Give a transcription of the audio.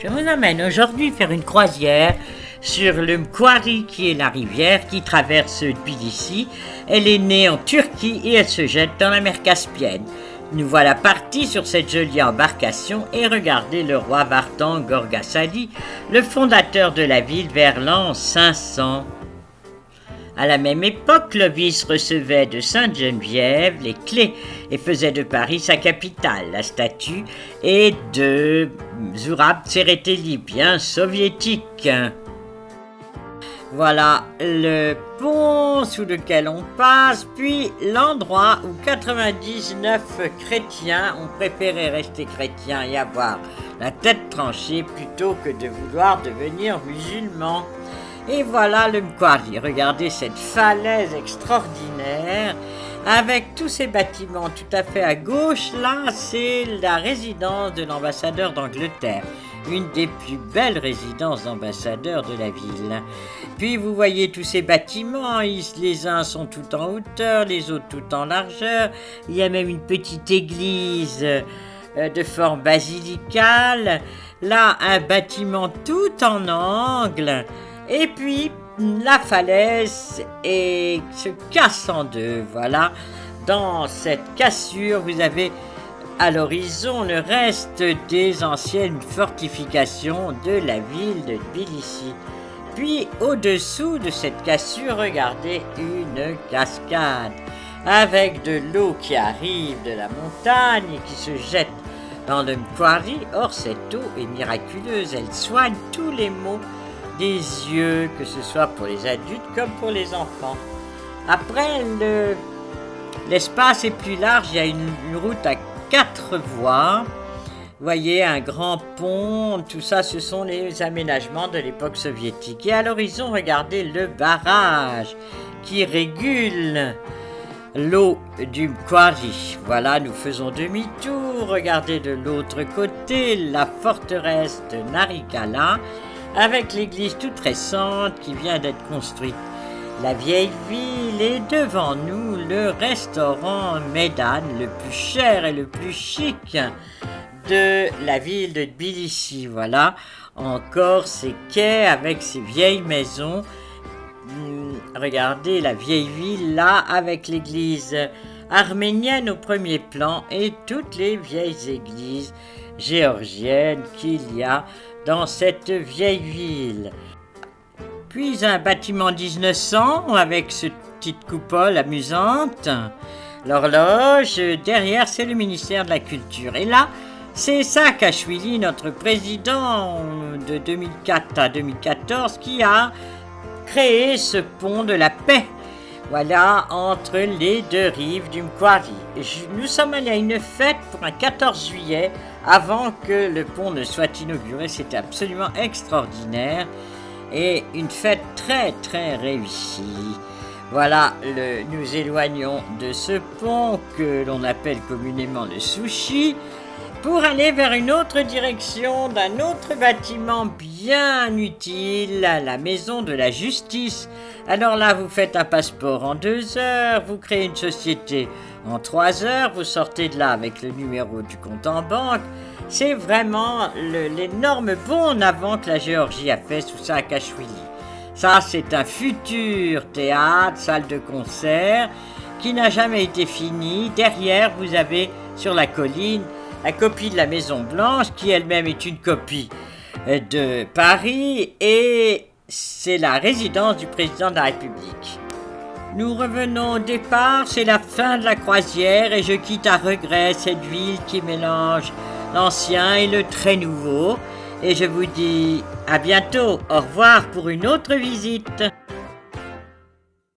Je vous emmène aujourd'hui faire une croisière sur le Mkwari, qui est la rivière qui traverse Tbilissi. Elle est née en Turquie et elle se jette dans la mer Caspienne. Nous voilà partis sur cette jolie embarcation et regardez le roi Vartan Gorgasali, le fondateur de la ville vers l'an 500. À la même époque, le vice recevait de Sainte-Geneviève les clés et faisait de Paris sa capitale. La statue est de Zurab Tsereteli, bien soviétique. Voilà le pont sous lequel on passe, puis l'endroit où 99 chrétiens ont préféré rester chrétiens et avoir la tête tranchée plutôt que de vouloir devenir musulmans. Et voilà le Mkwari. Regardez cette falaise extraordinaire avec tous ces bâtiments tout à fait à gauche. Là, c'est la résidence de l'ambassadeur d'Angleterre, une des plus belles résidences d'ambassadeurs de la ville. Puis vous voyez tous ces bâtiments, les uns sont tout en hauteur, les autres tout en largeur. Il y a même une petite église de forme basilicale. Là, un bâtiment tout en angle. Et puis, la falaise se casse en deux. Voilà, dans cette cassure, vous avez à l'horizon le reste des anciennes fortifications de la ville de Tbilissi. Puis, au-dessous de cette cassure, regardez une cascade avec de l'eau qui arrive de la montagne et qui se jette dans le Mkwari. Or, cette eau est miraculeuse, elle soigne tous les maux des yeux, que ce soit pour les adultes comme pour les enfants. Après, l'espace est plus large, il y a une route à 4 voies. Vous voyez, un grand pont, tout ça, ce sont les aménagements de l'époque soviétique. Et à l'horizon, regardez le barrage qui régule l'eau du Mkwari. Voilà, nous faisons demi-tour. Regardez de l'autre côté la forteresse de Narikala, avec l'église toute récente qui vient d'être construite. La vieille ville est devant nous, le restaurant Meydan, le plus cher et le plus chic de la ville de Tbilissi. Voilà, encore ces quais avec ces vieilles maisons. Regardez la vieille ville là, avec l'église arménienne au premier plan et toutes les vieilles églises géorgiennes qu'il y a dans cette vieille ville. Puis un bâtiment 1900 avec cette petite coupole amusante. L'horloge, derrière c'est le ministère de la Culture. Et là, c'est Saakashvili, notre président de 2004 à 2014, qui a créé ce pont de la paix. Voilà, entre les deux rives du Mkwari. Nous sommes allés à une fête pour un 14 juillet, avant que le pont ne soit inauguré. C'était absolument extraordinaire et une fête très très réussie. Voilà, nous éloignons de ce pont que l'on appelle communément le sushi pour aller vers une autre direction d'un autre bâtiment bien utile, la maison de la justice. Alors là, vous faites un passeport en 2 heures, vous créez une société en 3 heures, vous sortez de là avec le numéro du compte en banque. C'est vraiment l'énorme bond en avant que la Géorgie a fait sous Saakashvili. Ça, c'est un futur théâtre, salle de concert, qui n'a jamais été fini. Derrière, vous avez sur la colline la copie de la Maison Blanche, qui elle-même est une copie de Paris, et c'est la résidence du président de la République. Nous revenons au départ, c'est la fin de la croisière et je quitte à regret cette ville qui mélange l'ancien et le très nouveau. Et je vous dis à bientôt, au revoir pour une autre visite.